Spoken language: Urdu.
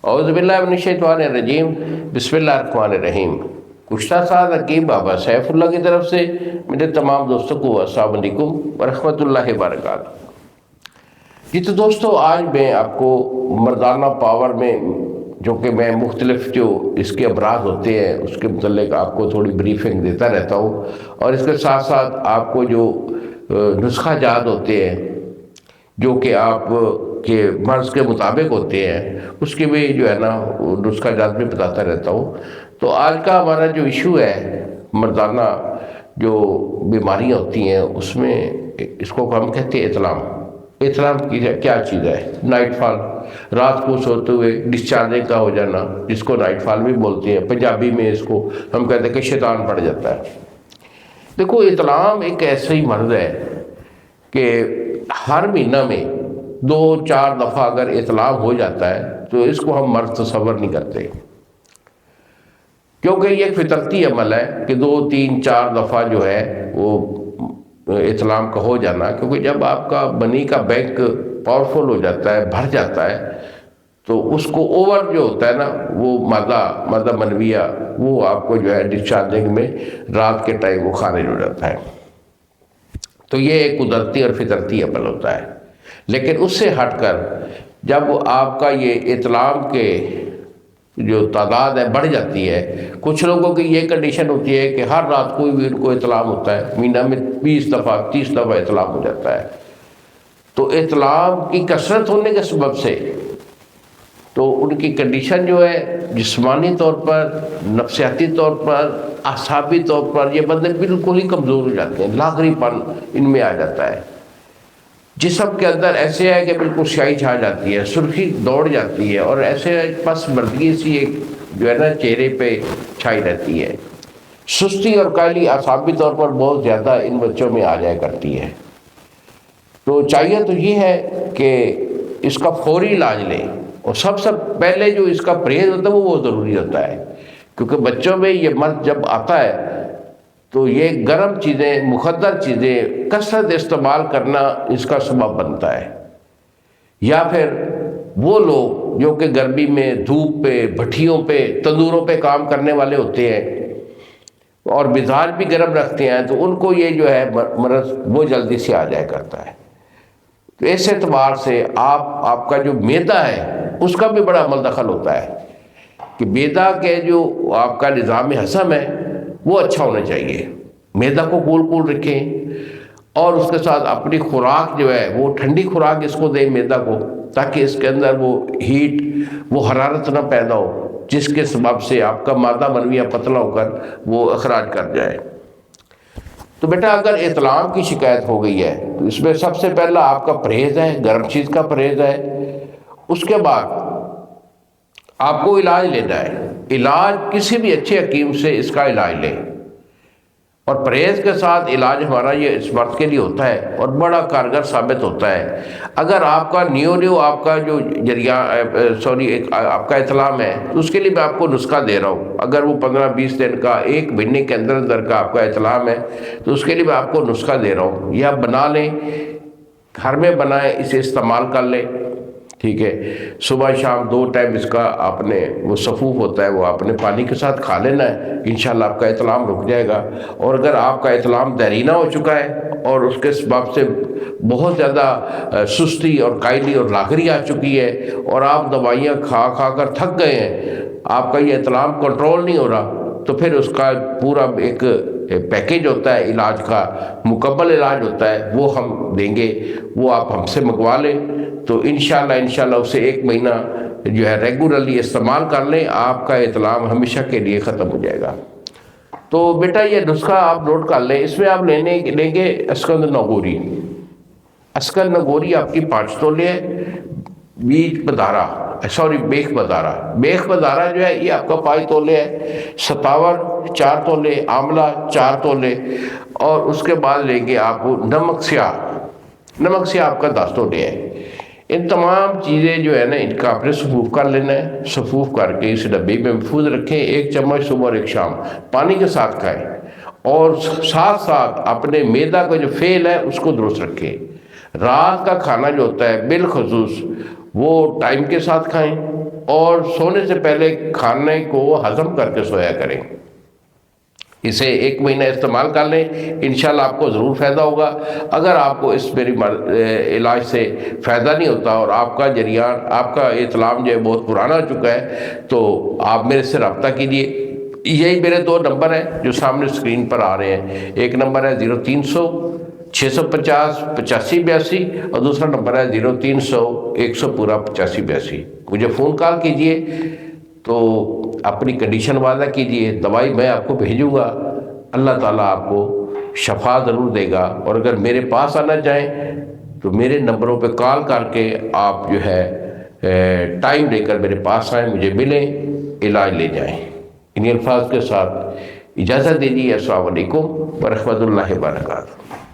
اعوذ باللہ من الشیطان الرجیم، بسم اللہ الرحمن الرحیم۔ کشتہ ساز حکیم بابا سیف اللہ کی طرف سے میرے تمام دوستوں کو السلام علیکم ورحمۃ اللہ وبرکاتہ۔ جی تو دوستو، آج میں آپ کو مردانہ پاور میں جو کہ میں مختلف جو اس کے ابراز ہوتے ہیں اس کے متعلق آپ کو تھوڑی بریفنگ دیتا رہتا ہوں، اور اس کے ساتھ ساتھ آپ کو جو نسخہ جات ہوتے ہیں جو کہ آپ کے مرض کے مطابق ہوتے ہیں اس کے بھی جو ہے نا نسخہ جات بھی بتاتا رہتا ہوں۔ تو آج کا ہمارا جو ایشو ہے مردانہ جو بیماریاں ہوتی ہیں اس میں اس کو ہم کہتے ہیں اطلام۔ اطلام کی کیا چیز ہے؟ نائٹ فال، رات کو سوتے ہوئے ڈسچارجنگ کا ہو جانا، جس کو نائٹ فال بھی بولتے ہیں، پنجابی میں اس کو ہم کہتے ہیں کہ شیطان پڑ جاتا ہے۔ دیکھو، اطلام ایک ایسا ہی مرض ہے کہ ہر مہینہ میں 2-4 دفعہ اگر اطلام ہو جاتا ہے تو اس کو ہم مرض تصور نہیں کرتے، کیونکہ یہ ایک فطرتی عمل ہے کہ 2-3-4 دفعہ جو ہے وہ اطلام کا ہو جانا، کیونکہ جب آپ کا منی کا بینک پاورفل ہو جاتا ہے، بھر جاتا ہے، تو اس کو اوور جو ہوتا ہے نا وہ مادہ منویہ وہ آپ کو جو ہے ڈسچارجنگ میں رات کے ٹائم وہ خارج ہو جاتا ہے۔ تو یہ ایک قدرتی اور فطرتی عمل ہوتا ہے۔ لیکن اس سے ہٹ کر جب آپ کا یہ اطلام کے جو تعداد ہے بڑھ جاتی ہے، کچھ لوگوں کی یہ کنڈیشن ہوتی ہے کہ ہر رات کو بھی ان کو اطلام ہوتا ہے، مہینہ میں 20 دفعہ 30 دفعہ اطلام ہو جاتا ہے، تو اطلام کی کثرت ہونے کے سبب سے تو ان کی کنڈیشن جو ہے جسمانی طور پر، نفسیاتی طور پر، اعصابی طور پر یہ بندے بالکل ہی کمزور ہو جاتے ہیں، لاغری پن ان میں آ جاتا ہے، جسم کے اندر ایسے ہے کہ بالکل سیاہی چھا جاتی ہے، سرخی دوڑ جاتی ہے، اور ایسے پس مردگی سی ایک جو ہے نا چہرے پہ چھائی رہتی ہے۔ سستی اور کاہلی اعصابی طور پر بہت زیادہ ان بچوں میں آ جایا کرتی ہے۔ تو چاہیے تو یہ ہے کہ اس کا فوری علاج لیں، اور سب سے پہلے جو اس کا پرہیز ہوتا ہے وہ بہت ضروری ہوتا ہے، کیونکہ بچوں میں یہ مرض جب آتا ہے تو یہ گرم چیزیں، مخدر چیزیں کثرت استعمال کرنا اس کا سبب بنتا ہے، یا پھر وہ لوگ جو کہ گرمی میں دھوپ پہ، بھٹیوں پہ، تندوروں پہ کام کرنے والے ہوتے ہیں اور مزاج بھی گرم رکھتے ہیں، تو ان کو یہ جو ہے مرض وہ جلدی سے آ جایا کرتا ہے۔ تو اس اعتبار سے آپ کا جو معدہ ہے اس کا بھی بڑا عمل دخل ہوتا ہے کہ معدہ کے جو آپ کا نظام ہضم ہے وہ اچھا ہونا چاہیے، معدہ کو کول رکھیں، اور اس کے ساتھ اپنی خوراک جو ہے وہ ٹھنڈی خوراک اس کو دیں معدہ کو، تاکہ اس کے اندر وہ ہیٹ، وہ حرارت نہ پیدا ہو، جس کے سبب سے آپ کا مادہ منویہ پتلا ہو کر وہ اخراج کر جائے۔ تو بیٹا، اگر اطلام کی شکایت ہو گئی ہے تو اس میں سب سے پہلا آپ کا پرہیز ہے، گرم چیز کا پرہیز ہے۔ اس کے بعد آپ کو علاج لینا ہے، علاج کسی بھی اچھے حکیم سے اس کا علاج لیں، اور پرہیز کے ساتھ علاج ہمارا یہ اس مرض کے لیے ہوتا ہے اور بڑا کارگر ثابت ہوتا ہے۔ اگر آپ کا نیو آپ کا جو آپ کا اطلام ہے تو اس کے لیے میں آپ کو نسخہ دے رہا ہوں۔ اگر وہ 15-20 دن کا، 1 مہینے کے اندر کا آپ کا اطلام ہے تو اس کے لیے میں آپ کو نسخہ دے رہا ہوں، یہ آپ بنا لیں، گھر میں بنائیں، اسے استعمال کر لیں، ٹھیک ہے۔ صبح شام 2 ٹائم اس کا آپ نے وہ سفوف ہوتا ہے وہ آپ نے پانی کے ساتھ کھا لینا ہے، انشاءاللہ آپ کا اطلام رک جائے گا۔ اور اگر آپ کا اطلام دیرینہ ہو چکا ہے اور اس کے سبب سے بہت زیادہ سستی اور کائلی اور لاغری آ چکی ہے، اور آپ دوائیاں کھا کر تھک گئے ہیں، آپ کا یہ اطلام کنٹرول نہیں ہو رہا، تو پھر اس کا پورا ایک پیکیج ہوتا ہے علاج کا، مکمل علاج ہوتا ہے، وہ ہم دیں گے، وہ آپ ہم سے منگوا لیں، تو انشاءاللہ اسے 1 مہینہ جو ہے ریگولرلی استعمال کر لیں، آپ کا اطلام ہمیشہ کے لیے ختم ہو جائے گا۔ تو بیٹا، یہ نسخہ آپ نوٹ کر لیں، اس میں آپ لیں گے اسکند نگوری۔ اسکند نگوری آپ کی 5 تولے ہے، بیخ بدارہ جو ہے یہ آپ کا 5 تولے ہے، ستاور 4 تولے، آملہ 4 تولے، اور اس کے بعد لیں گے آپ نمک سیاہ آپ کا 10 تولے ہے۔ ان تمام چیزیں جو ہے نا ان کا آپ نے سفوف کر لینا ہے، سفوف کر کے اس ڈبے میں محفوظ رکھیں، 1 چمچ صبح اور 1 شام پانی کے ساتھ کھائیں، اور ساتھ ساتھ اپنے معدہ کا جو فعل ہے اس کو درست رکھیں۔ رات کا کھانا جو ہوتا ہے بالخصوص وہ ٹائم کے ساتھ کھائیں، اور سونے سے پہلے کھانے کو ہضم کر کے سویا کریں۔ اسے 1 مہینہ استعمال کر لیں، انشاءاللہ آپ کو ضرور فائدہ ہوگا۔ اگر آپ کو اس میری علاج سے فائدہ نہیں ہوتا اور آپ کا جریان، آپ کا اطلام جو ہے بہت پرانا ہو چکا ہے، تو آپ میرے سے رابطہ کیجیے۔ یہی میرے 2 نمبر ہیں جو سامنے اسکرین پر آ رہے ہیں۔ ایک نمبر ہے 0300 650 8582 اور دوسرا نمبر ہے 0300 100 پورا 8582۔ مجھے فون کال کیجیے، تو اپنی کنڈیشن واضح کیجیے، دوائی میں آپ کو بھیجوں گا، اللہ تعالیٰ آپ کو شفا ضرور دے گا۔ اور اگر میرے پاس آنا چاہیں تو میرے نمبروں پہ کال کر کے آپ جو ہے ٹائم لے کر میرے پاس آئیں، مجھے ملیں، علاج لے جائیں۔ انہی الفاظ کے ساتھ اجازت دیجیے۔ السلام علیکم ورحمۃ اللہ وبرکاتہ۔